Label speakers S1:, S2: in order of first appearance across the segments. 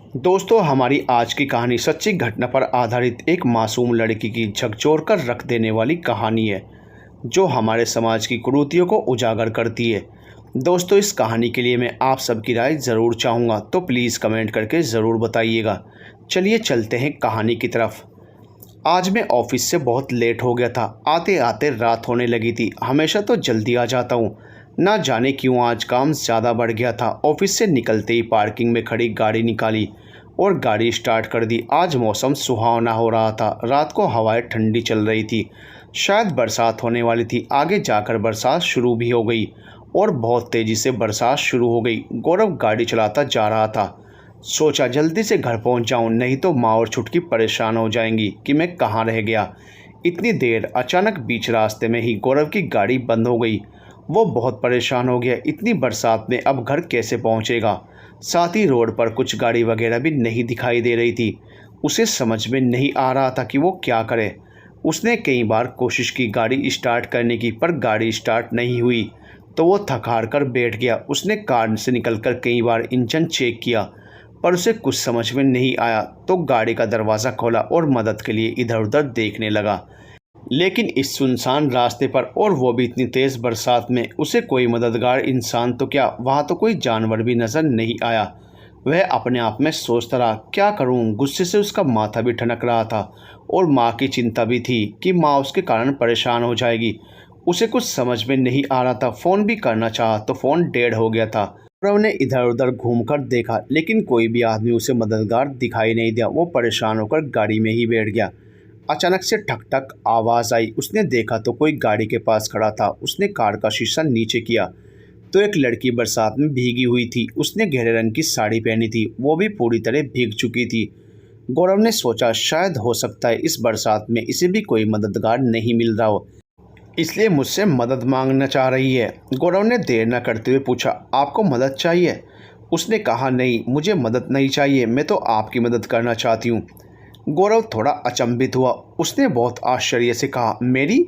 S1: दोस्तों, हमारी आज की कहानी सच्ची घटना पर आधारित एक मासूम लड़की की झकझोर कर रख देने वाली कहानी है, जो हमारे समाज की कुरीतियों को उजागर करती है। दोस्तों, इस कहानी के लिए मैं आप सबकी राय ज़रूर चाहूँगा, तो प्लीज़ कमेंट करके ज़रूर बताइएगा। चलिए चलते हैं कहानी की तरफ। आज मैं ऑफिस से बहुत लेट हो गया था। आते आते रात होने लगी थी। हमेशा तो जल्दी आ जाता हूँ, ना जाने क्यों आज काम ज़्यादा बढ़ गया था। ऑफिस से निकलते ही पार्किंग में खड़ी गाड़ी निकाली और गाड़ी स्टार्ट कर दी। आज मौसम सुहावना हो रहा था। रात को हवाएं ठंडी चल रही थी, शायद बरसात होने वाली थी। आगे जाकर बरसात शुरू भी हो गई और बहुत तेज़ी से बरसात शुरू हो गई। गौरव गाड़ी चलाता जा रहा था। सोचा जल्दी से घर पहुंच जाऊं, नहीं तो माँ और छुटकी परेशान हो जाएंगी कि मैं कहाँ रह गया इतनी देर। अचानक बीच रास्ते में ही गौरव की गाड़ी बंद हो गई। वो बहुत परेशान हो गया। इतनी बरसात में अब घर कैसे पहुंचेगा? साथ ही रोड पर कुछ गाड़ी वगैरह भी नहीं दिखाई दे रही थी। उसे समझ में नहीं आ रहा था कि वो क्या करे। उसने कई बार कोशिश की गाड़ी स्टार्ट करने की, पर गाड़ी स्टार्ट नहीं हुई। तो वो थक हार कर बैठ गया। उसने कार से निकलकर कई बार इंजन चेक किया, पर उसे कुछ समझ में नहीं आया। तो गाड़ी का दरवाज़ा खोला और मदद के लिए इधर उधर देखने लगा। लेकिन इस सुनसान रास्ते पर, और वो भी इतनी तेज़ बरसात में, उसे कोई मददगार इंसान तो क्या, वहाँ तो कोई जानवर भी नज़र नहीं आया। वह अपने आप में सोचता रहा, क्या करूँ? गुस्से से उसका माथा भी ठनक रहा था और माँ की चिंता भी थी कि माँ उसके कारण परेशान हो जाएगी। उसे कुछ समझ में नहीं आ रहा था। फ़ोन भी करना चाहा तो फ़ोन डेड हो गया था। गौरव ने इधर उधर घूमकर देखा, लेकिन कोई भी आदमी उसे मददगार दिखाई नहीं दिया। वो परेशान होकर गाड़ी में ही बैठ गया। अचानक से ठक ठक आवाज़ आई। उसने देखा तो कोई गाड़ी के पास खड़ा था। उसने कार का शीशा नीचे किया तो एक लड़की बरसात में भीगी हुई थी। उसने गहरे रंग की साड़ी पहनी थी, वो भी पूरी तरह भीग चुकी थी। गौरव ने सोचा, शायद हो सकता है इस बरसात में इसे भी कोई मददगार नहीं मिल रहा हो, इसलिए मुझसे मदद मांगना चाह रही है। गौरव ने देर न करते हुए पूछा, आपको मदद चाहिए? उसने कहा, नहीं, मुझे मदद नहीं चाहिए, मैं तो आपकी मदद करना चाहती हूँ। गौरव थोड़ा अचंभित हुआ। उसने बहुत आश्चर्य से कहा, मेरी?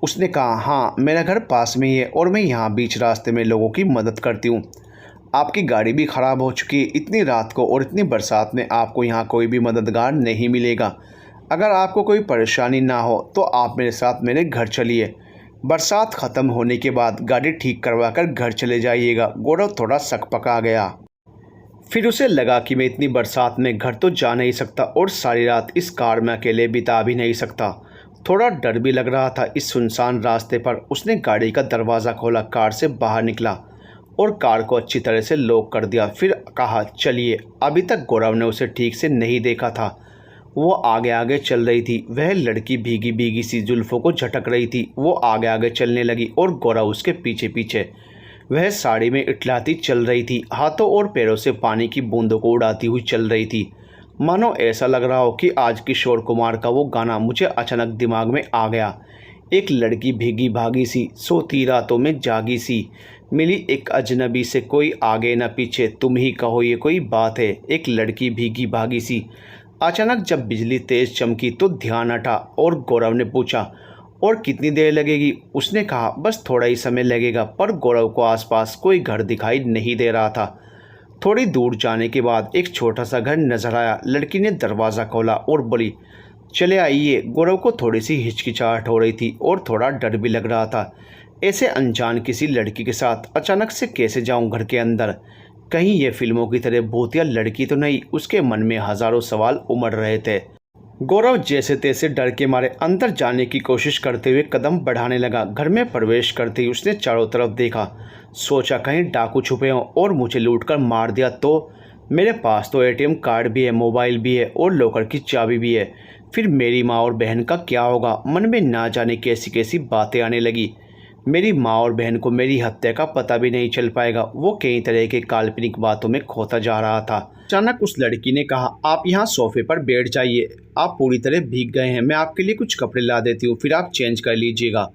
S1: उसने कहा, हाँ, मेरा घर पास में ही है और मैं यहाँ बीच रास्ते में लोगों की मदद करती हूँ। आपकी गाड़ी भी ख़राब हो चुकी है। इतनी रात को और इतनी बरसात में आपको यहाँ कोई भी मददगार नहीं मिलेगा। अगर आपको कोई परेशानी ना हो तो आप मेरे साथ मेरे घर चलिए। बरसात ख़त्म होने के बाद गाड़ी ठीक करवा कर घर चले जाइएगा। गौरव थोड़ा सकपका गया। फिर उसे लगा कि मैं इतनी बरसात में घर तो जा नहीं सकता और सारी रात इस कार में अकेले बिता भी नहीं सकता। थोड़ा डर भी लग रहा था इस सुनसान रास्ते पर। उसने गाड़ी का दरवाज़ा खोला, कार से बाहर निकला और कार को अच्छी तरह से लॉक कर दिया। फिर कहा, चलिए। अभी तक गौरव ने उसे ठीक से नहीं देखा था। वो आगे आगे चल रही थी। वह लड़की भीगी भीगी सी जुल्फ़ों को झटक रही थी। वो आगे आगे चलने लगी और गौरव उसके पीछे पीछे। वह साड़ी में इठलाती चल रही थी, हाथों और पैरों से पानी की बूंदों को उड़ाती हुई चल रही थी। मानो ऐसा लग रहा हो कि आज किशोर कुमार का वो गाना मुझे अचानक दिमाग में आ गया। एक लड़की भीगी भागी सी, सोती रातों में जागी सी, मिली एक अजनबी से, कोई आगे न पीछे, तुम ही कहो ये कोई बात है। एक लड़की भीगी भागी सी। अचानक जब बिजली तेज चमकी तो ध्यान हटा और गौरव ने पूछा, और कितनी देर लगेगी? उसने कहा, बस थोड़ा ही समय लगेगा। पर गौरव को आसपास कोई घर दिखाई नहीं दे रहा था। थोड़ी दूर जाने के बाद एक छोटा सा घर नजर आया। लड़की ने दरवाज़ा खोला और बोली, चले आइए। गौरव को थोड़ी सी हिचकिचाहट हो रही थी और थोड़ा डर भी लग रहा था। ऐसे अनजान किसी लड़की के साथ अचानक से कैसे जाऊं घर के अंदर? कहीं ये फिल्मों की तरह भूतिया लड़की तो नहीं? उसके मन में हज़ारों सवाल उमड़ रहे थे। गौरव जैसे तैसे डर के मारे अंदर जाने की कोशिश करते हुए कदम बढ़ाने लगा। घर में प्रवेश करते ही उसने चारों तरफ देखा। सोचा, कहीं डाकू छुपे हों और मुझे लूटकर मार दिया तो? मेरे पास तो एटीएम कार्ड भी है, मोबाइल भी है और लॉकर की चाबी भी है। फिर मेरी माँ और बहन का क्या होगा? मन में ना जाने कैसी कैसी बातें आने लगी। मेरी माँ और बहन को मेरी हत्या का पता भी नहीं चल पाएगा। वो कई तरह के काल्पनिक बातों में खोता जा रहा था। अचानक उस लड़की ने कहा, आप यहाँ सोफे पर बैठ जाइए, आप पूरी तरह भीग गए हैं, मैं आपके लिए कुछ कपड़े ला देती हूँ, फिर आप चेंज कर लीजिएगा।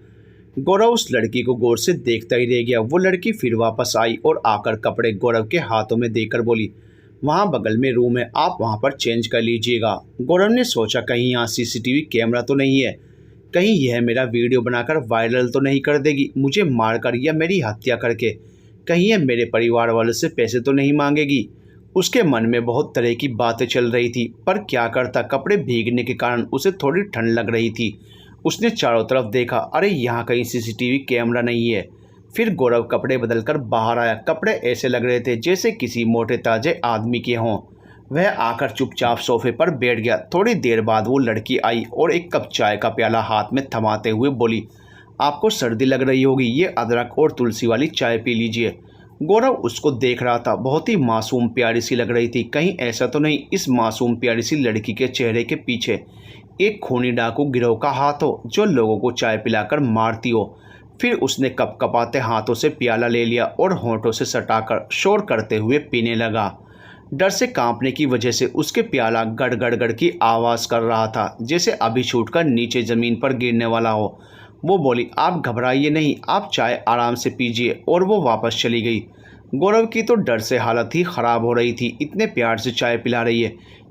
S1: गौरव उस लड़की को गौर से देखता ही रह गया। वो लड़की फिर वापस आई और आकर कपड़े गौरव के हाथों में देकर बोली, वहाँ बगल में रूम है, आप वहाँ पर चेंज कर लीजिएगा। गौरव ने सोचा, कहीं यहाँ सीसीटीवी कैमरा तो नहीं है? कहीं यह मेरा वीडियो बनाकर वायरल तो नहीं कर देगी, मुझे मारकर या मेरी हत्या करके? कहीं यह मेरे परिवार वालों से पैसे तो नहीं मांगेगी? उसके मन में बहुत तरह की बातें चल रही थी, पर क्या करता, कपड़े भीगने के कारण उसे थोड़ी ठंड लग रही थी। उसने चारों तरफ देखा, अरे यहाँ कहीं सीसीटीवी कैमरा नहीं है। फिर गौरव कपड़े बदलकर बाहर आया। कपड़े ऐसे लग रहे थे जैसे किसी मोटे ताजे आदमी के हों। वह आकर चुपचाप सोफे पर बैठ गया। थोड़ी देर बाद वो लड़की आई और एक कप चाय का प्याला हाथ में थमाते हुए बोली, आपको सर्दी लग रही होगी, ये अदरक और तुलसी वाली चाय पी लीजिए। गौरव उसको देख रहा था। बहुत ही मासूम प्यारी सी लग रही थी। कहीं ऐसा तो नहीं इस मासूम प्यारी सी लड़की के चेहरे के पीछे एक खूनी डाकू गिरोह का हाथ हो जो लोगों को चाय पिलाकर मारती हो। फिर उसने कपकपाते हाथों से प्याला ले लिया और होंठों से सटाकर शोर करते हुए पीने लगा। डर से कांपने की वजह से उसके प्याला गड़ गड़ गड़ की आवाज़ कर रहा था, जैसे अभी छूटकर नीचे ज़मीन पर गिरने वाला हो। वो बोली, आप घबराइए नहीं, आप चाय आराम से पीजिए। और वो वापस चली गई। गौरव की तो डर से हालत ही ख़राब हो रही थी। इतने प्यार से चाय पिला रही है,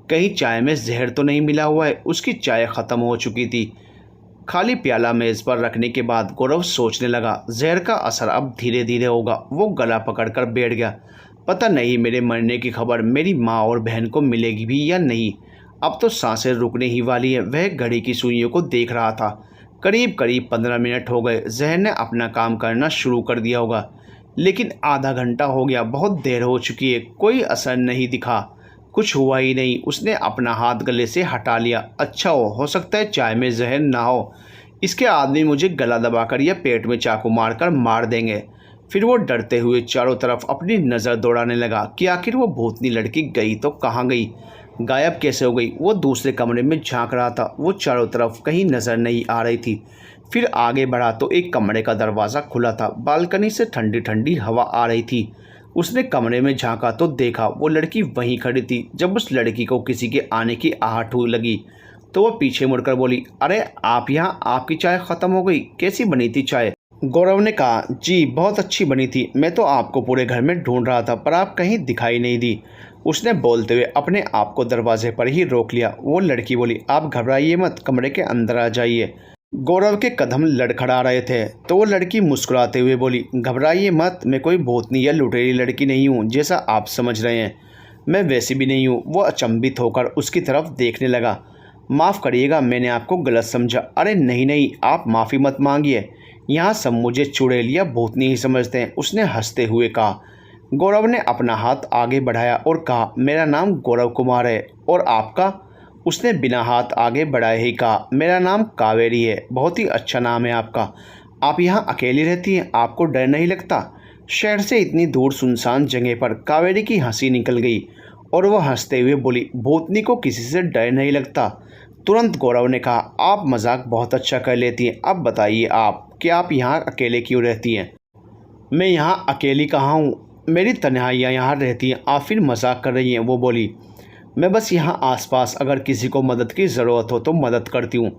S1: कहीं चाय में जहर तो नहीं मिला हुआ है। उसकी चाय ख़त्म हो चुकी थी। खाली प्याला मेज़ पर रखने के बाद गौरव सोचने लगा, जहर का असर अब धीरे धीरे होगा। वो गला पकड़कर बैठ गया। पता नहीं मेरे मरने की खबर मेरी माँ और बहन को मिलेगी भी या नहीं। अब तो सांसें रुकने ही वाली है। वह घड़ी की सुइयों को देख रहा था। करीब करीब 15 मिनट हो गए। जहर ने अपना काम करना शुरू कर दिया होगा, लेकिन आधा घंटा हो गया, बहुत देर हो चुकी है, कोई असर नहीं दिखा। कुछ हुआ ही नहीं। उसने अपना हाथ गले से हटा लिया। अच्छा हो सकता है चाय में जहर ना हो। इसके आदमी मुझे गला दबाकर या पेट में चाकू मारकर मार देंगे। फिर वो डरते हुए चारों तरफ अपनी नज़र दौड़ाने लगा कि आखिर वो भूतनी लड़की गई तो कहाँ गई, गायब कैसे हो गई। वो दूसरे कमरे में झांक रहा था। वो चारों तरफ कहीं नज़र नहीं आ रही थी। फिर आगे बढ़ा तो एक कमरे का दरवाज़ा खुला था। बालकनी से ठंडी ठंडी हवा आ रही थी। उसने कमरे में झांका तो देखा वो लड़की वहीं खड़ी थी। जब उस लड़की को किसी के आने की आहट हुई लगी तो वो पीछे मुड़कर बोली, अरे आप यहाँ, आपकी चाय ख़त्म हो गई, कैसी बनी थी चाय। गौरव ने कहा, जी बहुत अच्छी बनी थी, मैं तो आपको पूरे घर में ढूंढ रहा था पर आप कहीं दिखाई नहीं दी। उसने बोलते हुए अपने आप को दरवाजे पर ही रोक लिया। वो लड़की बोली, आप घबराइए मत, कमरे के अंदर आ जाइए। गौरव के कदम लड़खड़ा रहे थे तो वो लड़की मुस्कुराते हुए बोली, घबराइए मत, मैं कोई भूतनी या लुटेरी लड़की नहीं हूँ जैसा आप समझ रहे हैं। मैं वैसी भी नहीं हूँ। वो अचंभित होकर उसकी तरफ देखने लगा। माफ़ करिएगा, मैंने आपको गलत समझा। अरे नहीं नहीं, आप माफ़ी मत मांगिए, यहाँ सब मुझे चुड़ैल या भूतनी ही समझते हैं। उसने हंसते हुए कहा। गौरव ने अपना हाथ आगे बढ़ाया और कहा, मेरा नाम गौरव कुमार है, और आपका। उसने बिना हाथ आगे बढ़ाए ही कहा, मेरा नाम कावेरी है। बहुत ही अच्छा नाम है आपका। आप यहाँ अकेली रहती हैं, आपको डर नहीं लगता। शहर से इतनी दूर सुनसान जगह पर कावेरी की हंसी निकल गई और वह हंसते हुए बोली, भूतनी को किसी से डर नहीं लगता। तुरंत गौरव ने कहा, आप मजाक बहुत अच्छा कर लेती हैं। अब बताइए आप कि आप यहाँ अकेले क्यों रहती हैं। मैं यहाँ अकेली कहाँ हूँ, मेरी तन्हाइयाँ यहाँ रहती हैं। आप फिर मजाक कर रही हैं। वो बोली, मैं बस यहाँ आसपास अगर किसी को मदद की ज़रूरत हो तो मदद करती हूँ।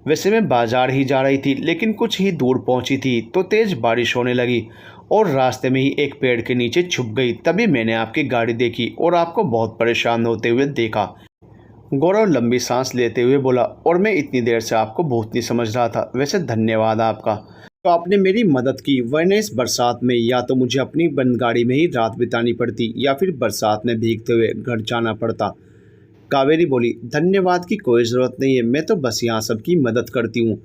S1: वैसे मैं बाज़ार ही जा रही थी, लेकिन कुछ ही दूर पहुँची थी तो तेज़ बारिश होने लगी और रास्ते में ही एक पेड़ के नीचे छुप गई। तभी मैंने आपकी गाड़ी देखी और आपको बहुत परेशान होते हुए देखा। गौरव लंबी सांस लेते हुए बोला, और मैं इतनी देर से आपको भूतनी समझ रहा था। वैसे धन्यवाद आपका, तो आपने मेरी मदद की, वरना इस बरसात में या तो मुझे अपनी बंद गाड़ी में ही रात बितानी पड़ती या फिर बरसात में भीगते हुए घर जाना पड़ता। कावेरी बोली, धन्यवाद की कोई ज़रूरत नहीं है, मैं तो बस यहाँ सबकी मदद करती हूँ।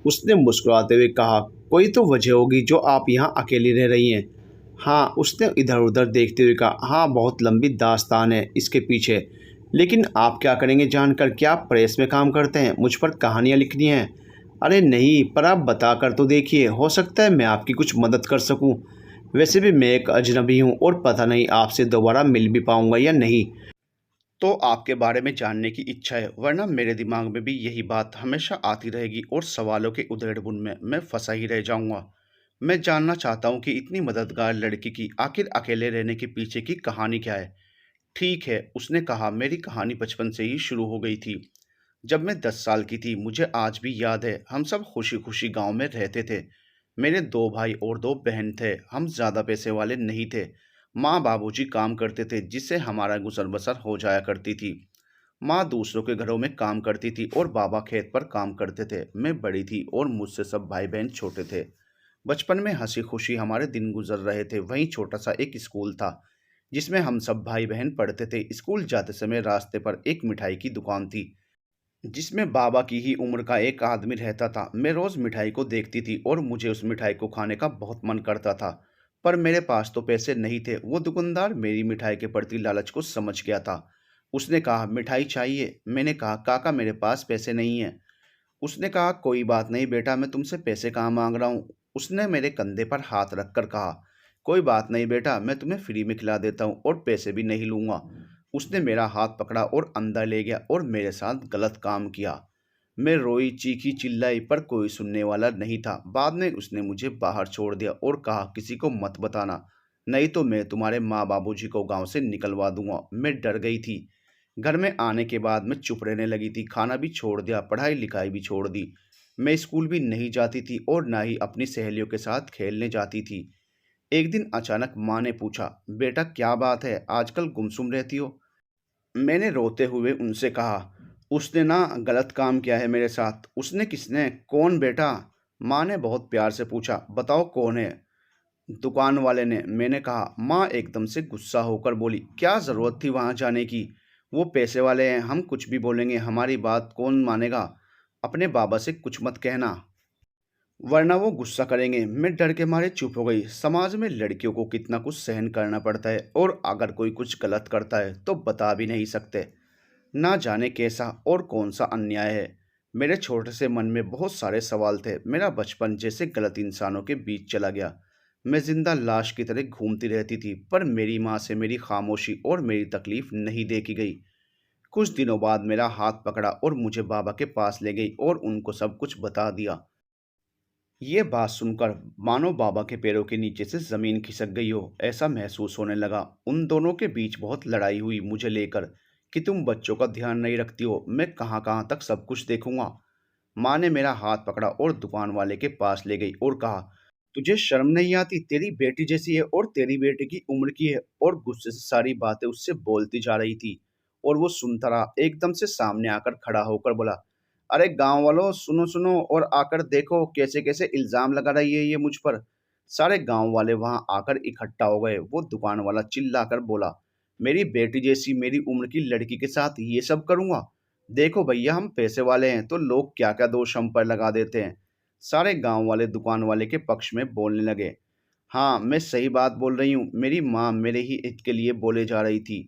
S1: उसने मुस्कुराते हुए कहा, कोई तो वजह होगी जो आप यहाँ अकेली रह रही हैं। हाँ, उसने इधर उधर देखते हुए कहा, हाँ बहुत लंबी दास्तान है इसके पीछे। लेकिन आप क्या करेंगे जानकर, क्या आप प्रेस में काम करते हैं, मुझ पर कहानियाँ लिखनी हैं। अरे नहीं, पर आप बता कर तो देखिए, हो सकता है मैं आपकी कुछ मदद कर सकूं। वैसे भी मैं एक अजनबी हूं और पता नहीं आपसे दोबारा मिल भी पाऊंगा या नहीं। तो आपके बारे में जानने की इच्छा है, वरना मेरे दिमाग में भी यही बात हमेशा आती रहेगी और सवालों के उधेड़-बुन में मैं फंसा ही रह जाऊंगा। मैं जानना चाहता हूं कि इतनी मददगार लड़की की आखिर अकेले रहने के पीछे की कहानी क्या है। ठीक है, उसने कहा, मेरी कहानी बचपन से ही शुरू हो गई थी। जब मैं 10 साल की थी, मुझे आज भी याद है, हम सब खुशी-खुशी गाँव में रहते थे। मेरे 2 भाई और 2 बहन थे। हम ज़्यादा पैसे वाले नहीं थे। माँ बाबूजी काम करते थे जिससे हमारा गुजर-बसर हो जाया करती थी। माँ दूसरों के घरों में काम करती थी और बाबा खेत पर काम करते थे। मैं बड़ी थी और मुझसे सब भाई-बहन छोटे थे। बचपन में हँसी-खुशी हमारे दिन गुजर रहे थे। वहीं छोटा-सा एक स्कूल था। जिसमें हम सब भाई बहन पढ़ते थे। स्कूल जाते समय रास्ते पर एक मिठाई की दुकान थी, जिसमें बाबा की ही उम्र का एक आदमी रहता था। मैं रोज मिठाई को देखती थी और मुझे उस मिठाई को खाने का बहुत मन करता था, पर मेरे पास तो पैसे नहीं थे। वो दुकानदार मेरी मिठाई के प्रति लालच को समझ गया था। उसने कहा, मिठाई चाहिए? मैंने कहा, काका मेरे पास पैसे नहीं है। उसने कहा, कोई बात नहीं बेटा, मैं तुमसे पैसे कहाँ मांग रहा हूँ। उसने मेरे कंधे पर हाथ रखकर कहा, कोई बात नहीं बेटा, मैं तुम्हें फ्री में खिला देता हूँ और पैसे भी नहीं लूंगा। उसने मेरा हाथ पकड़ा और अंदर ले गया और मेरे साथ गलत काम किया। मैं रोई, चीखी, चिल्लाई, पर कोई सुनने वाला नहीं था। बाद में उसने मुझे बाहर छोड़ दिया और कहा, किसी को मत बताना, नहीं तो मैं तुम्हारे माँ बाबूजी को गांव से निकलवा दूंगा। मैं डर गई थी। घर में आने के बाद मैं चुप रहने लगी थी, खाना भी छोड़ दिया, पढ़ाई लिखाई भी छोड़ दी। मैं स्कूल भी नहीं जाती थी और ना ही अपनी सहेलियों के साथ खेलने जाती थी। एक दिन अचानक माँ ने पूछा, बेटा क्या बात है, आजकल गुमसुम रहती हो? मैंने रोते हुए उनसे कहा, उसने ना गलत काम किया है मेरे साथ। उसने? किसने? कौन बेटा? माँ ने बहुत प्यार से पूछा, बताओ कौन है? दुकान वाले ने, मैंने कहा। माँ एकदम से गुस्सा होकर बोली, क्या ज़रूरत थी वहाँ जाने की? वो पैसे वाले हैं, हम कुछ भी बोलेंगे, हमारी बात कौन मानेगा? अपने बाबा से कुछ मत कहना, वरना वो गुस्सा करेंगे। मैं डर के मारे चुप हो गई। समाज में लड़कियों को कितना कुछ सहन करना पड़ता है, और अगर कोई कुछ गलत करता है तो बता भी नहीं सकते। ना जाने कैसा और कौन सा अन्याय है। मेरे छोटे से मन में बहुत सारे सवाल थे। मेरा बचपन जैसे गलत इंसानों के बीच चला गया। मैं जिंदा लाश की तरह घूमती रहती थी, पर मेरी माँ से मेरी खामोशी और मेरी तकलीफ नहीं देखी गई। कुछ दिनों बाद मेरा हाथ पकड़ा और मुझे बाबा के पास ले गई और उनको सब कुछ बता दिया। ये बात सुनकर मानो बाबा के पैरों के नीचे से जमीन खिसक गई हो, ऐसा महसूस होने लगा। उन दोनों के बीच बहुत लड़ाई हुई मुझे लेकर कि तुम बच्चों का ध्यान नहीं रखती हो, मैं कहाँ कहाँ तक सब कुछ देखूंगा। माँ ने मेरा हाथ पकड़ा और दुकान वाले के पास ले गई और कहा, तुझे शर्म नहीं आती? तेरी बेटी जैसी है और तेरी बेटे की उम्र की है। और गुस्से से सारी बातें उससे बोलती जा रही थी और वो सुनता रहा। एकदम से सामने आकर खड़ा होकर बोला, अरे गांव वालों, सुनो सुनो और आकर देखो कैसे कैसे इल्जाम लगा रही है ये मुझ पर। सारे गांव वाले वहां आकर इकट्ठा हो गए। वो दुकान वाला चिल्लाकर बोला, मेरी बेटी जैसी मेरी उम्र की लड़की के साथ ये सब करूंगा? देखो भैया, हम पैसे वाले हैं तो लोग क्या क्या दोष हम पर लगा देते हैं। सारे गांव वाले दुकान वाले के पक्ष में बोलने लगे। हाँ, मैं सही बात बोल रही हूँ, मेरी माँ मेरे ही हित के लिए बोले जा रही थी।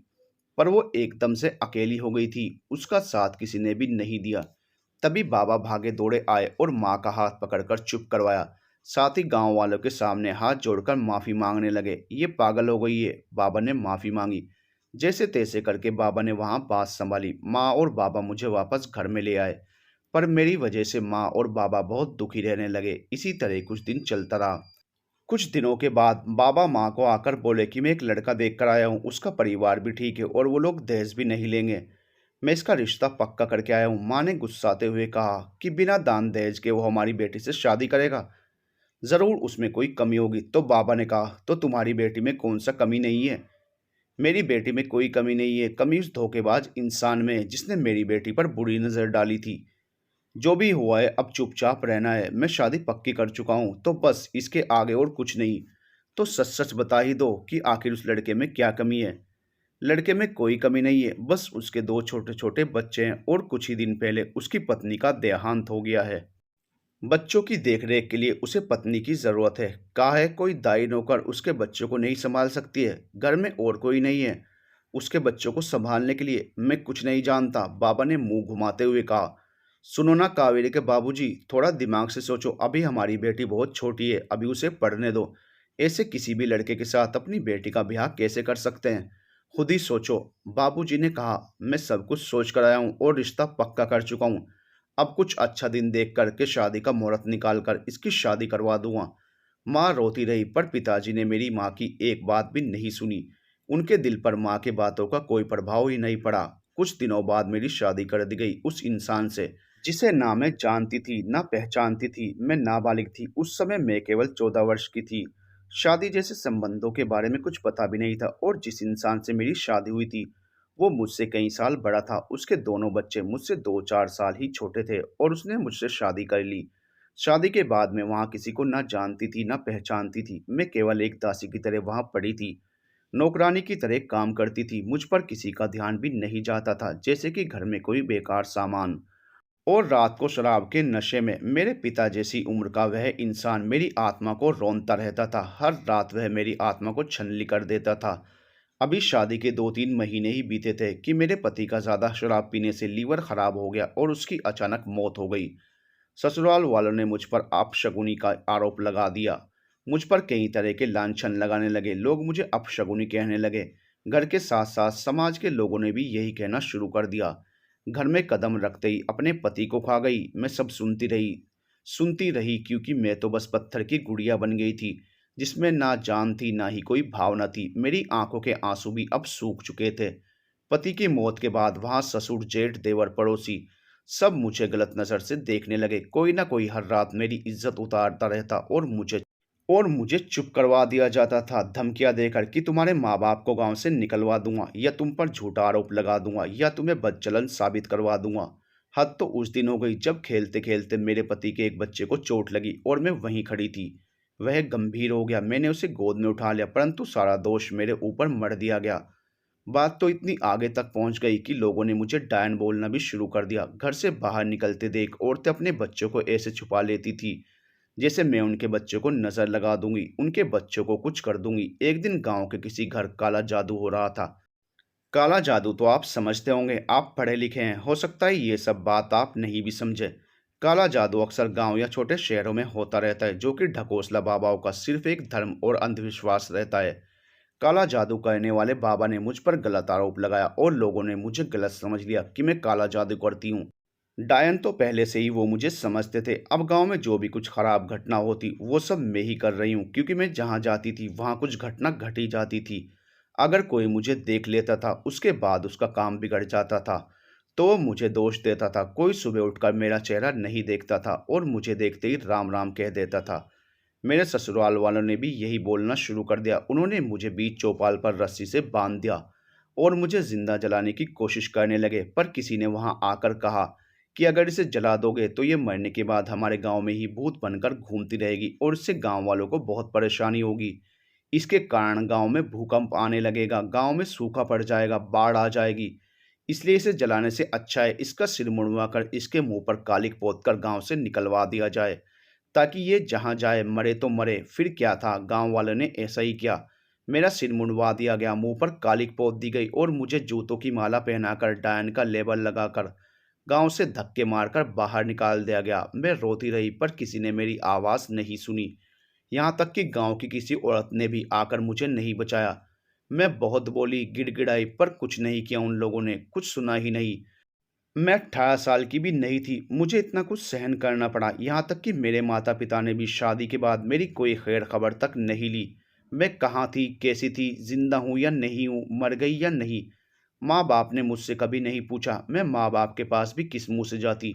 S1: पर वो एकदम से अकेली हो गई थी, उसका साथ किसी ने भी नहीं दिया। तभी बाबा भागे दौड़े आए और माँ का हाथ पकड़कर चुप करवाया। साथ ही गांव वालों के सामने हाथ जोड़कर माफी मांगने लगे। ये पागल हो गई है, बाबा ने माफी मांगी। जैसे तैसे करके बाबा ने वहां बात संभाली। माँ और बाबा मुझे वापस घर में ले आए, पर मेरी वजह से माँ और बाबा बहुत दुखी रहने लगे। इसी तरह कुछ दिन चलता रहा। कुछ दिनों के बाद बाबा माँ को आकर बोले कि मैं एक लड़का देख कर आया हूँ, उसका परिवार भी ठीक है और वो लोग दहेज भी नहीं लेंगे। मैं इसका रिश्ता पक्का करके आया हूँ। माँ ने गुस्साते हुए कहा कि बिना दान दहेज के वो हमारी बेटी से शादी करेगा, जरूर उसमें कोई कमी होगी। तो बाबा ने कहा, तो तुम्हारी बेटी में कौन सा कमी नहीं है? मेरी बेटी में कोई कमी नहीं है, कमी उस धोखेबाज इंसान में है जिसने मेरी बेटी पर बुरी नजर डाली थी। जो भी हुआ है अब चुपचाप रहना है। मैं शादी पक्की कर चुका हूँ, तो बस इसके आगे और कुछ नहीं। तो सच सच बता ही दो कि आखिर उस लड़के में क्या कमी है। लड़के में कोई कमी नहीं है, बस उसके दो छोटे छोटे बच्चे हैं और कुछ ही दिन पहले उसकी पत्नी का देहांत हो गया है। बच्चों की देखरेख के लिए उसे पत्नी की जरूरत है। कहा है कोई दाई नौकर उसके बच्चों को नहीं संभाल सकती है? घर में और कोई नहीं है उसके बच्चों को संभालने के लिए? मैं कुछ नहीं जानता, बाबा ने मुंह घुमाते हुए कहा। सुनो ना कावेरी के बाबूजी, थोड़ा दिमाग से सोचो। अभी हमारी बेटी बहुत छोटी है, अभी उसे पढ़ने दो। ऐसे किसी भी लड़के के साथ अपनी बेटी का ब्याह कैसे कर सकते हैं? खुद ही सोचो। बाबूजी ने कहा, मैं सब कुछ सोच कर आया हूँ और रिश्ता पक्का कर चुका हूँ। अब कुछ अच्छा दिन देख करके शादी का मुहूर्त निकाल कर इसकी शादी करवा दूंगा। माँ रोती रही, पर पिताजी ने मेरी माँ की एक बात भी नहीं सुनी। उनके दिल पर माँ की बातों का कोई प्रभाव ही नहीं पड़ा। कुछ दिनों बाद मेरी शादी कर दी गई उस इंसान से जिसे ना मैं जानती थी ना पहचानती थी। मैं नाबालिग थी, उस समय मैं केवल 14 वर्ष की थी। शादी जैसे संबंधों के बारे में कुछ पता भी नहीं था, और जिस इंसान से मेरी शादी हुई थी वो मुझसे कई साल बड़ा था। उसके दोनों बच्चे मुझसे 2-4 साल ही छोटे थे और उसने मुझसे शादी कर ली। शादी के बाद मैं वहाँ किसी को ना जानती थी ना पहचानती थी। मैं केवल एक दासी की तरह वहाँ पड़ी थी। नौकरानी की तरह काम करती थी। मुझ पर किसी का ध्यान भी नहीं जाता था, जैसे कि घर में कोई बेकार सामान। और रात को शराब के नशे में मेरे पिता जैसी उम्र का वह इंसान मेरी आत्मा को रौंदता रहता था। हर रात वह मेरी आत्मा को छलनी कर देता था। अभी शादी के 2-3 महीने ही बीते थे कि मेरे पति का ज़्यादा शराब पीने से लीवर खराब हो गया और उसकी अचानक मौत हो गई। ससुराल वालों ने मुझ पर अपशगुनी का आरोप लगा दिया। मुझ पर कई तरह के लांछन लगाने लगे। लोग मुझे अपशगुनी कहने लगे। घर के साथ साथ समाज के लोगों ने भी यही कहना शुरू कर दिया। घर में कदम रखते ही अपने पति को खा गई। मैं सब सुनती रही, क्योंकि मैं तो बस पत्थर की गुड़िया बन गई थी, जिसमें ना जान थी ना ही कोई भावना थी। मेरी आंखों के आंसू भी अब सूख चुके थे। पति की मौत के बाद वहां ससुर, जेठ, देवर, पड़ोसी सब मुझे गलत नज़र से देखने लगे। कोई ना कोई हर रात मेरी इज्जत उतारता रहता और मुझे चुप करवा दिया जाता था, धमकियां देकर कि तुम्हारे माँ बाप को गांव से निकलवा दूंगा, या तुम पर झूठा आरोप लगा दूंगा, या तुम्हें बदचलन साबित करवा दूंगा। हद तो उस दिन हो गई जब खेलते खेलते मेरे पति के एक बच्चे को चोट लगी और मैं वहीं खड़ी थी। वह गंभीर हो गया। मैंने उसे गोद में उठा लिया, परंतु सारा दोष मेरे ऊपर मढ़ दिया गया। बात तो इतनी आगे तक पहुंच गई कि लोगों ने मुझे डायन बोलना भी शुरू कर दिया। घर से बाहर निकलते देख औरतें अपने बच्चों को ऐसे छुपा लेती थी, जैसे मैं उनके बच्चों को नजर लगा दूंगी, उनके बच्चों को कुछ कर दूंगी। एक दिन गांव के किसी घर काला जादू हो रहा था। काला जादू तो आप समझते होंगे, आप पढ़े लिखे हैं, हो सकता है ये सब बात आप नहीं भी समझे। काला जादू अक्सर गांव या छोटे शहरों में होता रहता है, जो कि ढकोसला बाबाओं का सिर्फ एक धर्म और अंधविश्वास रहता है। काला जादू करने वाले बाबा ने मुझ पर गलत आरोप लगाया और लोगों ने मुझे गलत समझ लिया कि मैं काला जादू करती हूँ। डायन तो पहले से ही वो मुझे समझते थे। अब गांव में जो भी कुछ खराब घटना होती वो सब मैं ही कर रही हूँ, क्योंकि मैं जहाँ जाती थी वहाँ कुछ घटना घट ही जाती थी। अगर कोई मुझे देख लेता था, उसके बाद उसका काम बिगड़ जाता था, तो वो मुझे दोष देता था। कोई सुबह उठकर मेरा चेहरा नहीं देखता था और मुझे देखते ही राम राम कह देता था। मेरे ससुराल वालों ने भी यही बोलना शुरू कर दिया। उन्होंने मुझे बीच चौपाल पर रस्सी से बांध दिया और मुझे जिंदा जलाने की कोशिश करने लगे। पर किसी ने वहां आकर कहा कि अगर इसे जला दोगे तो ये मरने के बाद हमारे गांव में ही भूत बनकर घूमती रहेगी और इससे गांव वालों को बहुत परेशानी होगी। इसके कारण गांव में भूकंप आने लगेगा, गांव में सूखा पड़ जाएगा, बाढ़ आ जाएगी। इसलिए इसे जलाने से अच्छा है इसका सिर मुड़वा कर इसके मुंह पर कालिक पोत कर गांव से निकलवा दिया जाए, ताकि ये जहाँ जाए मरे तो मरे। फिर क्या था, गांव वालों ने ऐसा ही किया। मेरा सिर मुंडवा दिया गया, मुंह पर कालिक पोत दी गई और मुझे जूतों की माला पहनाकर डायन का लेबल लगाकर गांव से धक्के मारकर बाहर निकाल दिया गया। मैं रोती रही, पर किसी ने मेरी आवाज़ नहीं सुनी। यहाँ तक कि गांव की किसी औरत ने भी आकर मुझे नहीं बचाया। मैं बहुत बोली, गिड़गिड़ाई, पर कुछ नहीं किया। उन लोगों ने कुछ सुना ही नहीं। मैं 18 साल की भी नहीं थी, मुझे इतना कुछ सहन करना पड़ा। यहाँ तक कि मेरे माता पिता ने भी शादी के बाद मेरी कोई खैर खबर तक नहीं ली। मैं कहाँ थी, कैसी थी, जिंदा हूँ या नहीं हूँ, मर गई या नहीं, माँ बाप ने मुझसे कभी नहीं पूछा। मैं माँ बाप के पास भी किस मुंह से जाती।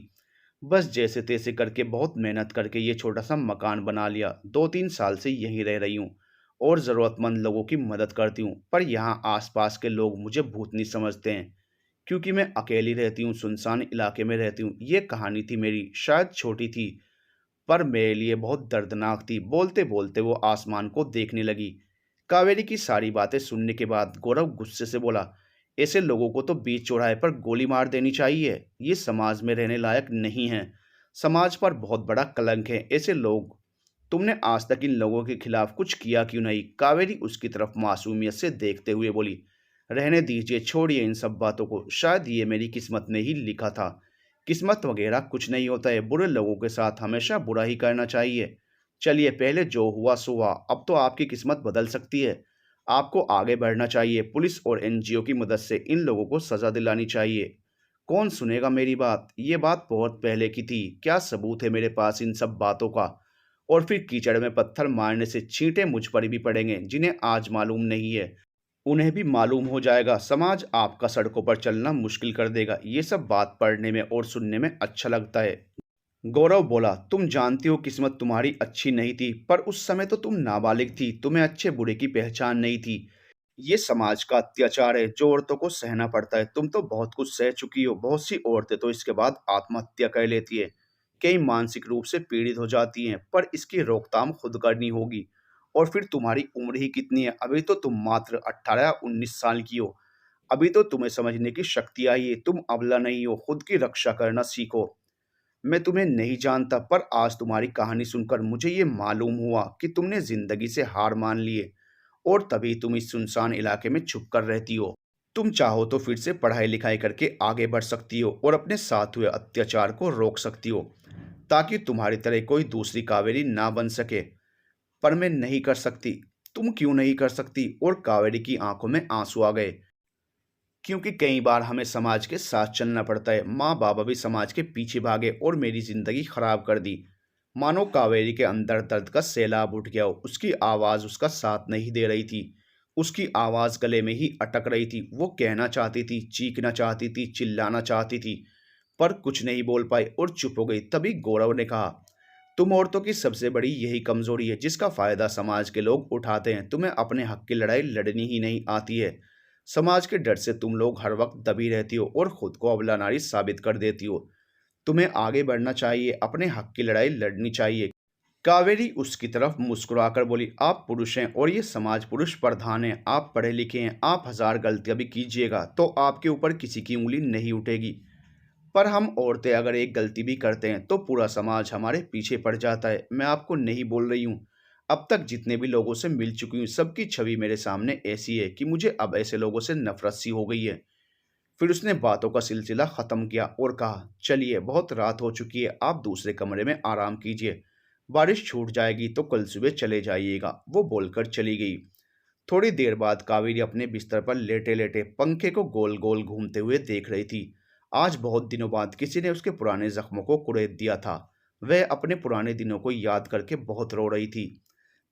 S1: बस जैसे तैसे करके बहुत मेहनत करके ये छोटा सा मकान बना लिया। 2-3 साल से यहीं रह रही हूँ और ज़रूरतमंद लोगों की मदद करती हूँ। पर यहाँ आसपास के लोग मुझे भूतनी समझते हैं, क्योंकि मैं अकेली रहती हूँ, सुनसान इलाके में रहती हूँ। ये कहानी थी मेरी, शायद छोटी थी, पर मेरे लिए बहुत दर्दनाक थी। बोलते बोलते वो आसमान को देखने लगी। कावेरी की सारी बातें सुनने के बाद गौरव गुस्से से बोला, ऐसे लोगों को तो बीच चौराहे पर गोली मार देनी चाहिए। ये समाज में रहने लायक नहीं है। समाज पर बहुत बड़ा कलंक है ऐसे लोग। तुमने आज तक इन लोगों के खिलाफ कुछ किया क्यों नहीं? कावेरी उसकी तरफ मासूमियत से देखते हुए बोली, रहने दीजिए, छोड़िए इन सब बातों को। शायद ये मेरी किस्मत में ही लिखा था। किस्मत वगैरह कुछ नहीं होता है, बुरे लोगों के साथ हमेशा बुरा ही करना चाहिए। चलिए, पहले जो हुआ सो हुआ, अब तो आपकी किस्मत बदल सकती है। आपको आगे बढ़ना चाहिए। पुलिस और एनजीओ की मदद से इन लोगों को सजा दिलानी चाहिए। कौन सुनेगा मेरी बात? ये बात बहुत पहले की थी। क्या सबूत है मेरे पास इन सब बातों का? और फिर कीचड़ में पत्थर मारने से छींटे मुझ पर भी पड़ेंगे, जिन्हें आज मालूम नहीं है उन्हें भी मालूम हो जाएगा। समाज आपका सड़कों पर चलना मुश्किल कर देगा। ये सब बात पढ़ने में और सुनने में अच्छा लगता है। गौरव बोला, तुम जानती हो किस्मत तुम्हारी अच्छी नहीं थी, पर उस समय तो तुम नाबालिग थी, तुम्हें अच्छे बुरे की पहचान नहीं थी। ये समाज का अत्याचार है जो औरतों को सहना पड़ता है। तुम तो बहुत कुछ सह चुकी हो। बहुत सी औरतें तो इसके बाद आत्महत्या कर लेती है, कई मानसिक रूप से पीड़ित हो जाती हैं। पर इसकी रोकथाम खुद करनी होगी और फिर तुम्हारी उम्र ही कितनी है? अभी तो तुम मात्र 18-19 साल की हो। अभी तो तुम्हें समझने की शक्ति आई है। तुम अबला नहीं हो, खुद की रक्षा करना सीखो। मैं तुम्हें नहीं जानता, पर आज तुम्हारी कहानी सुनकर मुझे ये मालूम हुआ कि तुमने ज़िंदगी से हार मान ली है और तभी तुम इस सुनसान इलाके में छुप कर रहती हो। तुम चाहो तो फिर से पढ़ाई-लिखाई करके आगे बढ़ सकती हो और अपने साथ हुए अत्याचार को रोक सकती हो, ताकि तुम्हारी तरह कोई दूसरी कावेरी ना बन सके। पर मैं नहीं कर सकती। तुम क्यों नहीं कर सकती? और कावेरी की आंखों में आंसू आ गए। क्योंकि कई बार हमें समाज के साथ चलना पड़ता है। माँ बाबा भी समाज के पीछे भागे और मेरी जिंदगी खराब कर दी। मानो कावेरी के अंदर दर्द का सैलाब उठ गया हो। उसकी आवाज़ उसका साथ नहीं दे रही थी। उसकी आवाज़ गले में ही अटक रही थी। वो कहना चाहती थी, चीखना चाहती थी, चिल्लाना चाहती थी, पर कुछ नहीं बोल पाई और चुप हो गई। तभी गौरव ने कहा, तुम औरतों की सबसे बड़ी यही कमजोरी है जिसका फायदा समाज के लोग उठाते हैं। तुम्हें अपने हक की लड़ाई लड़नी ही नहीं आती है। समाज के डर से तुम लोग हर वक्त दबी रहती हो और खुद को अबला नारी साबित कर देती हो। तुम्हें आगे बढ़ना चाहिए, अपने हक की लड़ाई लड़नी चाहिए। कावेरी उसकी तरफ मुस्कुराकर बोली, आप पुरुष हैं और ये समाज पुरुष प्रधान है। आप पढ़े लिखे हैं। आप हजार गलतियां भी कीजिएगा तो आपके ऊपर किसी की उंगली नहीं उठेगी, पर हम औरतें अगर एक गलती भी करते हैं तो पूरा समाज हमारे पीछे पड़ जाता है। मैं आपको नहीं बोल रही हूँ, अब तक जितने भी लोगों से मिल चुकी हूँ सबकी छवि मेरे सामने ऐसी है कि मुझे अब ऐसे लोगों से नफरत सी हो गई है। फिर उसने बातों का सिलसिला खत्म किया और कहा, चलिए बहुत रात हो चुकी है, आप दूसरे कमरे में आराम कीजिए। बारिश छूट जाएगी तो कल सुबह चले जाइएगा। वो बोलकर चली गई। थोड़ी देर बाद कावेरी अपने बिस्तर पर लेटे लेटे पंखे को गोल गोल घूमते हुए देख रही थी। आज बहुत दिनों बाद किसी ने उसके पुराने जख्मों को कुरेद दिया था। वह अपने पुराने दिनों को याद करके बहुत रो रही थी।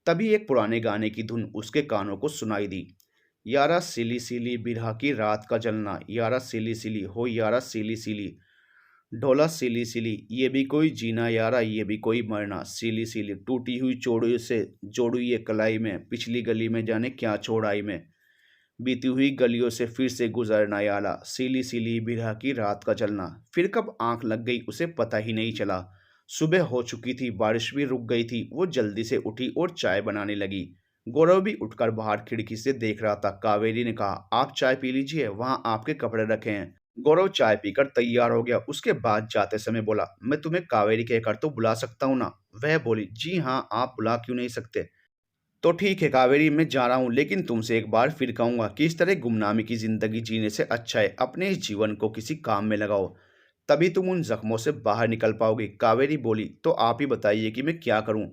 S1: तभी एक पुराने गाने की धुन उसके कानों को सुनाई दी। यारा सिली सिली बिरहा की रात का जलना, यारा सिली सिली हो, यारा सिली सिली ढोला सिली सिली, ये भी कोई जीना यारा, ये भी कोई मरना। सिली सिली टूटी हुई चोड़ों से जोड़ू ये कलाई में, पिछली गली में जाने क्या छोड़ आई मैं, बीती हुई गलियों से फिर से गुजरना यारा, सीली सीली बिरहा की रात का चलना। फिर कब आंख लग गई उसे पता ही नहीं चला। सुबह हो चुकी थी, बारिश भी रुक गई थी। वो जल्दी से उठी और चाय बनाने लगी। गौरव भी उठकर बाहर खिड़की से देख रहा था। कावेरी ने कहा, आप चाय पी लीजिए, वहां आपके कपड़े रखे हैं। गौरव चाय पीकर तैयार हो गया। उसके बाद जाते समय बोला, मैं तुम्हें कावेरी कहकर तो बुला सकता हूँ ना? वह बोली, जी हाँ, आप बुला क्यों नहीं सकते? तो ठीक है कावेरी, मैं जा रहा हूँ, लेकिन तुमसे एक बार फिर कहूंगा कि इस तरह गुमनामी की जिंदगी जीने से अच्छा है अपने इस जीवन को किसी काम में लगाओ, तभी तुम उन जख्मों से बाहर निकल पाओगे। कावेरी बोली, तो आप ही बताइए कि मैं क्या करूं?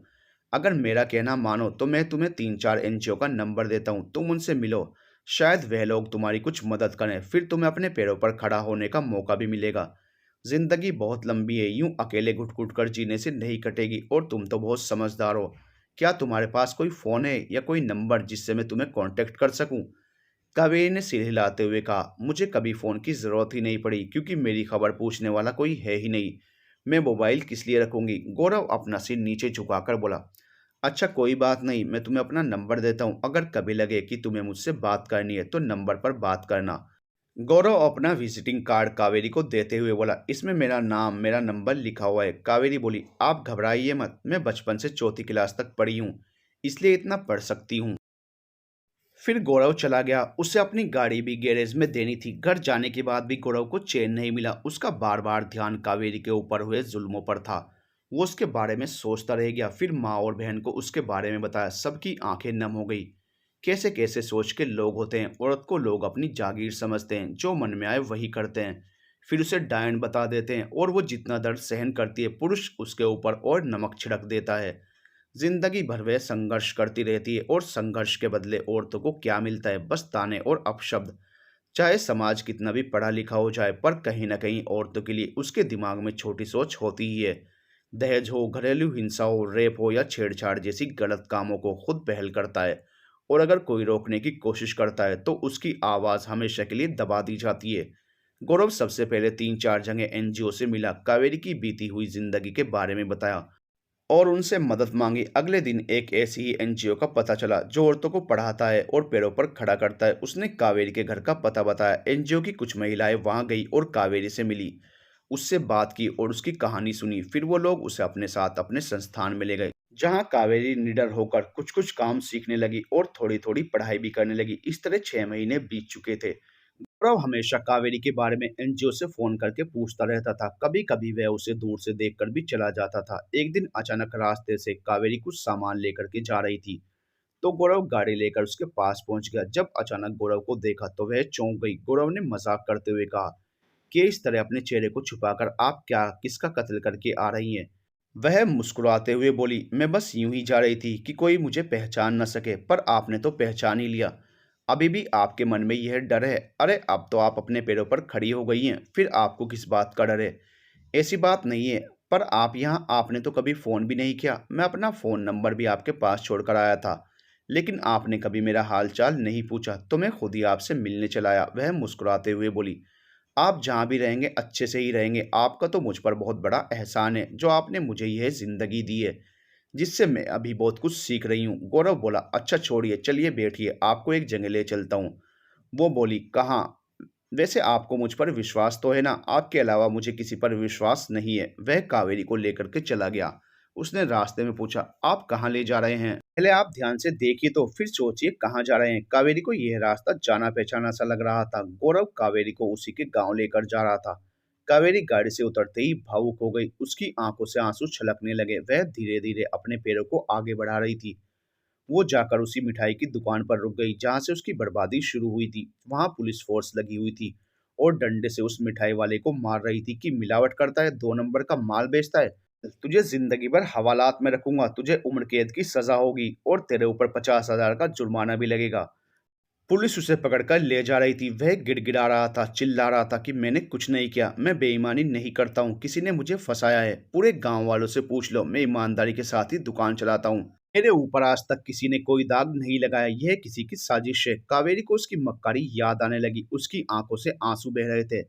S1: अगर मेरा कहना मानो तो मैं तुम्हें 3-4 एनजीओ का नंबर देता हूं, तुम उनसे मिलो। शायद वह लोग तुम्हारी कुछ मदद करें, फिर तुम्हें अपने पैरों पर खड़ा होने का मौका भी मिलेगा। जिंदगी बहुत लंबी है, यूं अकेले घुट घुट कर जीने से नहीं कटेगी। और तुम तो बहुत समझदार हो। क्या तुम्हारे पास कोई फ़ोन है या कोई नंबर जिससे मैं तुम्हें कांटेक्ट कर सकूं? कावेरी ने सिर हिलाते हुए कहा, मुझे कभी फ़ोन की ज़रूरत ही नहीं पड़ी, क्योंकि मेरी खबर पूछने वाला कोई है ही नहीं। मैं मोबाइल किस लिए रखूंगी? गौरव अपना सिर नीचे झुकाकर बोला, अच्छा कोई बात नहीं, मैं तुम्हें अपना नंबर देता हूँ। अगर कभी लगे कि तुम्हें मुझसे बात करनी है तो नंबर पर बात करना। गौरव अपना विजिटिंग कार्ड कावेरी को देते हुए बोला, इसमें मेरा नाम, मेरा नंबर लिखा हुआ है। कावेरी बोली, आप घबराइए मत, मैं बचपन से चौथी क्लास तक पढ़ी हूँ, इसलिए इतना पढ़ सकती हूँ। फिर गौरव चला गया। उसे अपनी गाड़ी भी गैरेज में देनी थी। घर जाने के बाद भी गौरव को चैन नहीं मिला। उसका बार बार ध्यान कावेरी के ऊपर हुए जुल्मों पर था। वो उसके बारे में सोचता रह गया। फिर माँ और बहन को उसके बारे में बताया। सबकी आंखें नम हो गई। कैसे कैसे सोच के लोग होते हैं। औरत को लोग अपनी जागीर समझते हैं, जो मन में आए वही करते हैं। फिर उसे डायन बता देते हैं और वो जितना दर्द सहन करती है, पुरुष उसके ऊपर और नमक छिड़क देता है। जिंदगी भर वह संघर्ष करती रहती है और संघर्ष के बदले औरतों को क्या मिलता है? बस ताने और अपशब्द। चाहे समाज कितना भी पढ़ा लिखा हो जाए, पर कहीं ना कहीं औरतों के लिए उसके दिमाग में छोटी सोच होती ही है। दहेज हो, घरेलू हिंसा हो, रेप हो या छेड़छाड़ जैसी गलत कामों को खुद पहल करता है, और अगर कोई रोकने की कोशिश करता है तो उसकी आवाज़ हमेशा के लिए दबा दी जाती है। गौरव सबसे पहले 3-4 जगह एनजीओ से मिला, कावेरी की बीती हुई जिंदगी के बारे में बताया और उनसे मदद मांगी। अगले दिन एक ऐसी ही एनजीओ का पता चला जो औरतों को पढ़ाता है और पैरों पर खड़ा करता है। उसने कावेरी के घर का पता बताया। एनजीओ की कुछ महिलाएं वहां गई और कावेरी से मिली, उससे बात की और उसकी कहानी सुनी। फिर वो लोग उसे अपने साथ अपने संस्थान में ले गए। जहाँ कावेरी निडर होकर कुछ कुछ काम सीखने लगी और थोड़ी थोड़ी पढ़ाई भी करने लगी। इस तरह 6 महीने बीत चुके थे। गौरव हमेशा कावेरी के बारे में एनजीओ से फोन करके पूछता रहता था। कभी कभी वह उसे दूर से देखकर भी चला जाता था। एक दिन अचानक रास्ते से कावेरी कुछ सामान लेकर के जा रही थी, तो गौरव गाड़ी लेकर उसके पास पहुंच गया। जब अचानक गौरव को देखा तो वह चौंक गई। गौरव ने मजाक करते हुए कहा कि इस तरह अपने चेहरे को छुपाकर आप क्या किसका कत्ल करके आ रही हैं? वह मुस्कुराते हुए बोली, मैं बस यूं ही जा रही थी कि कोई मुझे पहचान न सके, पर आपने तो पहचान ही लिया। अभी भी आपके मन में यह डर है? अरे अब तो आप अपने पैरों पर खड़ी हो गई हैं, फिर आपको किस बात का डर है? ऐसी बात नहीं है। पर आप यहाँ आपने तो कभी फ़ोन भी नहीं किया। मैं अपना फ़ोन नंबर भी आपके पास छोड़कर आया था, लेकिन आपने कभी मेरा हाल चाल नहीं पूछा, तो मैं खुद ही आपसे मिलने चला आया। वह मुस्कुराते हुए बोली, आप जहाँ भी रहेंगे अच्छे से ही रहेंगे। आपका तो मुझ पर बहुत बड़ा एहसान है, जो आपने मुझे यह ज़िंदगी दी है, जिससे मैं अभी बहुत कुछ सीख रही हूँ। गौरव बोला, अच्छा छोड़िए, चलिए बैठिए, आपको एक जगह ले चलता हूँ। वो बोली, कहाँ? वैसे आपको मुझ पर विश्वास तो है ना? आपके अलावा मुझे किसी पर विश्वास नहीं है। वह कावेरी को लेकर के चला गया। उसने रास्ते में पूछा, आप कहाँ ले जा रहे हैं? पहले आप ध्यान से देखिए तो फिर सोचिए कहाँ जा रहे हैं। कावेरी को यह रास्ता जाना पहचाना सा लग रहा था। गौरव कावेरी को उसी के गांव लेकर जा रहा था। कावेरी गाड़ी से उतरते ही भावुक हो गई। उसकी आंखों से आंसू छलकने लगे। वह धीरे धीरे अपने पैरों को आगे बढ़ा रही थी। वो जाकर उसी मिठाई की दुकान पर रुक गई जहाँ से उसकी बर्बादी शुरू हुई थी। वहाँ पुलिस फोर्स लगी हुई थी और डंडे से उस मिठाई वाले को मार रही थी कि मिलावट करता है, 2 नंबर का माल बेचता है। तुझे जिंदगी भर हवालात में रखूंगा, तुझे उम्र कैद की सजा होगी और तेरे ऊपर 50,000 का जुर्माना भी लगेगा। पुलिस उसे पकड़कर ले जा रही थी। वह गिड़गिड़ा रहा था, चिल्ला रहा था कि मैंने कुछ नहीं किया, मैं बेईमानी नहीं करता हूँ, किसी ने मुझे फंसाया है। पूरे गांव वालों से पूछ लो, मैं ईमानदारी के साथ ही दुकान चलाता हूँ। मेरे ऊपर आज तक किसी ने कोई दाग नहीं लगाया। यह किसी की साजिश है। कावेरी को उसकी मक्कारी याद आने लगी। उसकी आंखों से आंसू बह रहे थे।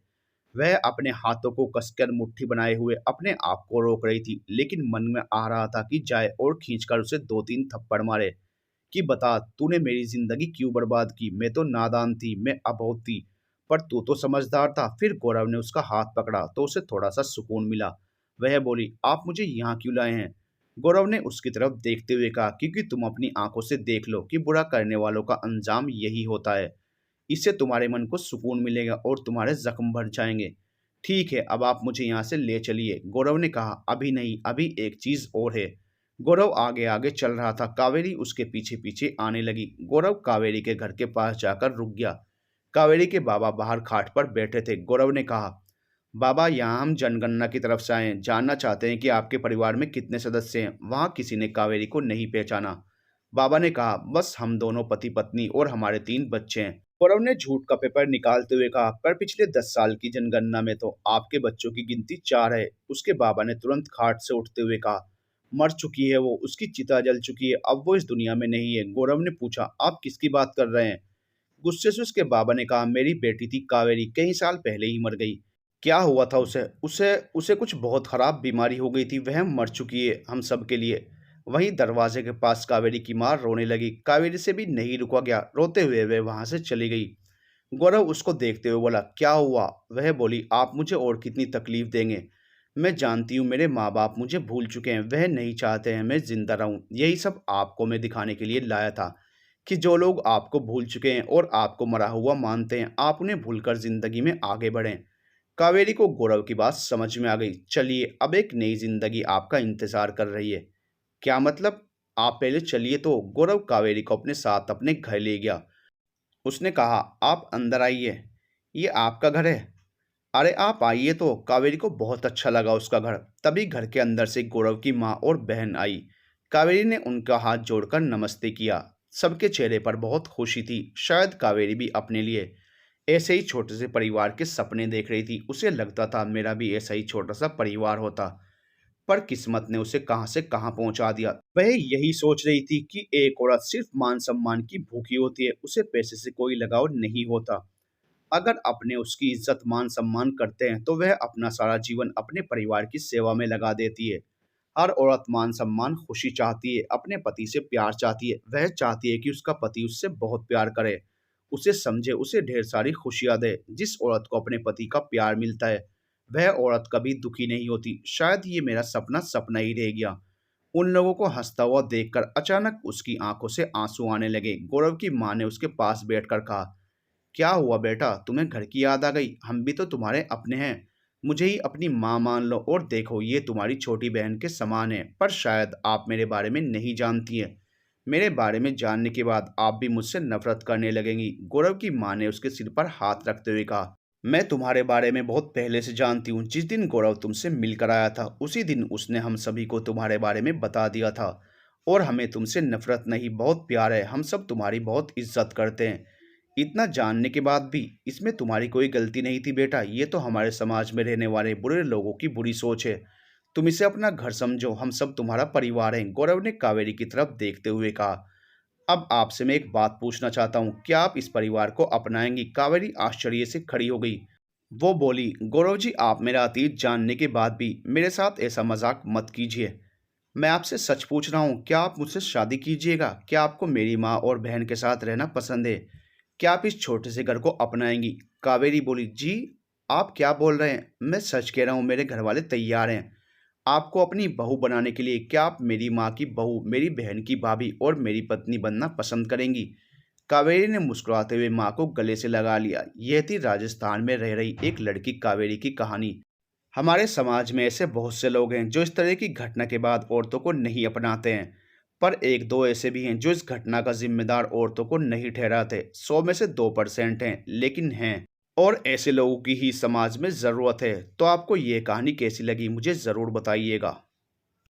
S1: वह अपने हाथों को कसकर मुट्ठी बनाए हुए अपने आप को रोक रही थी, लेकिन मन में आ रहा था कि जाए और खींचकर उसे 2-3 थप्पड़ मारे कि बता तूने मेरी जिंदगी क्यों बर्बाद की। मैं तो नादान थी, मैं अबोध थी, पर तू तो समझदार था। फिर गौरव ने उसका हाथ पकड़ा तो उसे थोड़ा सा सुकून मिला। वह बोली, आप मुझे यहाँ क्यों लाए हैं? गौरव ने उसकी तरफ देखते हुए कहा, क्योंकि तुम अपनी आंखों से देख लो कि बुरा करने वालों का अंजाम यही होता है। इससे तुम्हारे मन को सुकून मिलेगा और तुम्हारे जख्म भर जाएंगे। ठीक है, अब आप मुझे यहाँ से ले चलिए। गौरव ने कहा, अभी नहीं, अभी एक चीज और है। गौरव आगे आगे चल रहा था। कावेरी उसके पीछे पीछे आने लगी। गौरव कावेरी के घर के पास जाकर रुक गया। कावेरी के बाबा बाहर खाट पर बैठे थे। गौरव ने कहा, बाबा, यहाँ हम जनगणना की तरफ से आए हैं, जानना चाहते हैं कि आपके परिवार में कितने सदस्य हैं। वहाँ किसी ने कावेरी को नहीं पहचाना। बाबा ने कहा, बस हम दोनों पति पत्नी और हमारे 3 बच्चे हैं। गौरव ने झूठ का पेपर निकालते हुए कहा, पर पिछले 10 साल की जनगणना में तो आपके बच्चों की गिनती 4 है। उसके बाबा ने तुरंत खाट से उठते हुए कहा, मर चुकी है वो, उसकी चिता जल चुकी है, अब वो इस दुनिया में नहीं है। गौरव ने पूछा, आप किसकी बात कर रहे हैं? गुस्से से उसके बाबा ने कहा, मेरी बेटी थी कावेरी, कई साल पहले ही मर गई। क्या हुआ था उसे? उसे उसे कुछ बहुत खराब बीमारी हो गई थी, वह मर चुकी है हम सब के लिए। वहीं दरवाजे के पास कावेरी की मां रोने लगी। कावेरी से भी नहीं रुका गया। रोते हुए वह वहां से चली गई। गौरव उसको देखते हुए बोला, क्या हुआ? वह बोली, आप मुझे और कितनी तकलीफ देंगे? मैं जानती हूँ मेरे माँ बाप मुझे भूल चुके हैं, वह नहीं चाहते हैं मैं जिंदा रहूं। यही सब आपको मैं दिखाने के लिए लाया था कि जो लोग आपको भूल चुके हैं और आपको मरा हुआ मानते हैं, आप उन्हें भूलकर जिंदगी में आगे बढ़ें। कावेरी को गौरव की बात समझ में आ गई। चलिए, अब एक नई जिंदगी आपका इंतजार कर रही है। क्या मतलब? आप पहले चलिए तो। गौरव कावेरी को अपने साथ अपने घर ले गया। उसने कहा, आप अंदर आइए, ये आपका घर है। अरे आप आइए तो। कावेरी को बहुत अच्छा लगा उसका घर। तभी घर के अंदर से गौरव की माँ और बहन आई। कावेरी ने उनका हाथ जोड़कर नमस्ते किया। सबके चेहरे पर बहुत खुशी थी। शायद कावेरी भी अपने लिए ऐसे ही छोटे से परिवार के सपने देख रही थी। उसे लगता था मेरा भी ऐसा ही छोटा सा परिवार होता, पर किस्मत ने उसे कहां से कहां पहुंचा दिया। वह यही सोच रही थी कि एक औरत सिर्फ मान सम्मान की भूखी होती है, उसे पैसे से कोई लगाव नहीं होता। अगर अपने उसकी इज्जत मान सम्मान करते हैं तो वह अपना सारा जीवन अपने परिवार की सेवा में लगा देती है। हर औरत मान सम्मान खुशी चाहती है, अपने पति से प्यार चाहती है। वह चाहती है कि उसका पति उससे बहुत प्यार करे, उसे समझे, उसे ढेर सारी खुशियां दे। जिस औरत को अपने पति का प्यार मिलता है, वह औरत कभी दुखी नहीं होती। शायद ये मेरा सपना सपना ही रह गया। उन लोगों को हंसता हुआ देखकर अचानक उसकी आंखों से आंसू आने लगे। गौरव की माँ ने उसके पास बैठकर कहा, क्या हुआ बेटा, तुम्हें घर की याद आ गई? हम भी तो तुम्हारे अपने हैं। मुझे ही अपनी माँ मान लो और देखो, ये तुम्हारी छोटी बहन के समान है। पर शायद आप मेरे बारे में नहीं जानती हैं। मेरे बारे में जानने के बाद आप भी मुझसे नफरत करने लगेंगी। गौरव की माँ ने उसके सिर पर हाथ रखते हुए कहा, मैं तुम्हारे बारे में बहुत पहले से जानती हूँ। जिस दिन गौरव तुमसे मिलकर आया था उसी दिन उसने हम सभी को तुम्हारे बारे में बता दिया था। और हमें तुमसे नफरत नहीं, बहुत प्यार है। हम सब तुम्हारी बहुत इज्जत करते हैं। इतना जानने के बाद भी इसमें तुम्हारी कोई गलती नहीं थी बेटा। ये तो हमारे समाज में रहने वाले बुरे लोगों की बुरी सोच है। तुम इसे अपना घर समझो, हम सब तुम्हारा परिवार हैं। गौरव ने कावेरी की तरफ देखते हुए कहा, अब आपसे मैं एक बात पूछना चाहता हूँ, क्या आप इस परिवार को अपनाएंगी? कावेरी आश्चर्य से खड़ी हो गई। वो बोली, गौरव जी, आप मेरा अतीत जानने के बाद भी मेरे साथ ऐसा मजाक मत कीजिए। मैं आपसे सच पूछ रहा हूँ, क्या आप मुझसे शादी कीजिएगा? क्या आपको मेरी माँ और बहन के साथ रहना पसंद है? क्या आप इस छोटे से घर को अपनाएंगी? कावेरी बोली, जी आप क्या बोल रहे हैं? मैं सच कह रहा हूँ, मेरे घर वाले तैयार हैं आपको अपनी बहू बनाने के लिए। क्या आप मेरी माँ की बहू, मेरी बहन की भाभी और मेरी पत्नी बनना पसंद करेंगी? कावेरी ने मुस्कुराते हुए माँ को गले से लगा लिया। यह थी राजस्थान में रह रही एक लड़की कावेरी की कहानी। हमारे समाज में ऐसे बहुत से लोग हैं जो इस तरह की घटना के बाद औरतों को नहीं अपनाते हैं। पर एक दो ऐसे भी हैं जो इस घटना का जिम्मेदार औरतों को नहीं ठहराते। 100 में से 2% हैं, लेकिन हैं। और ऐसे लोगों की ही समाज में ज़रूरत है। तो आपको ये कहानी कैसी लगी मुझे ज़रूर बताइएगा।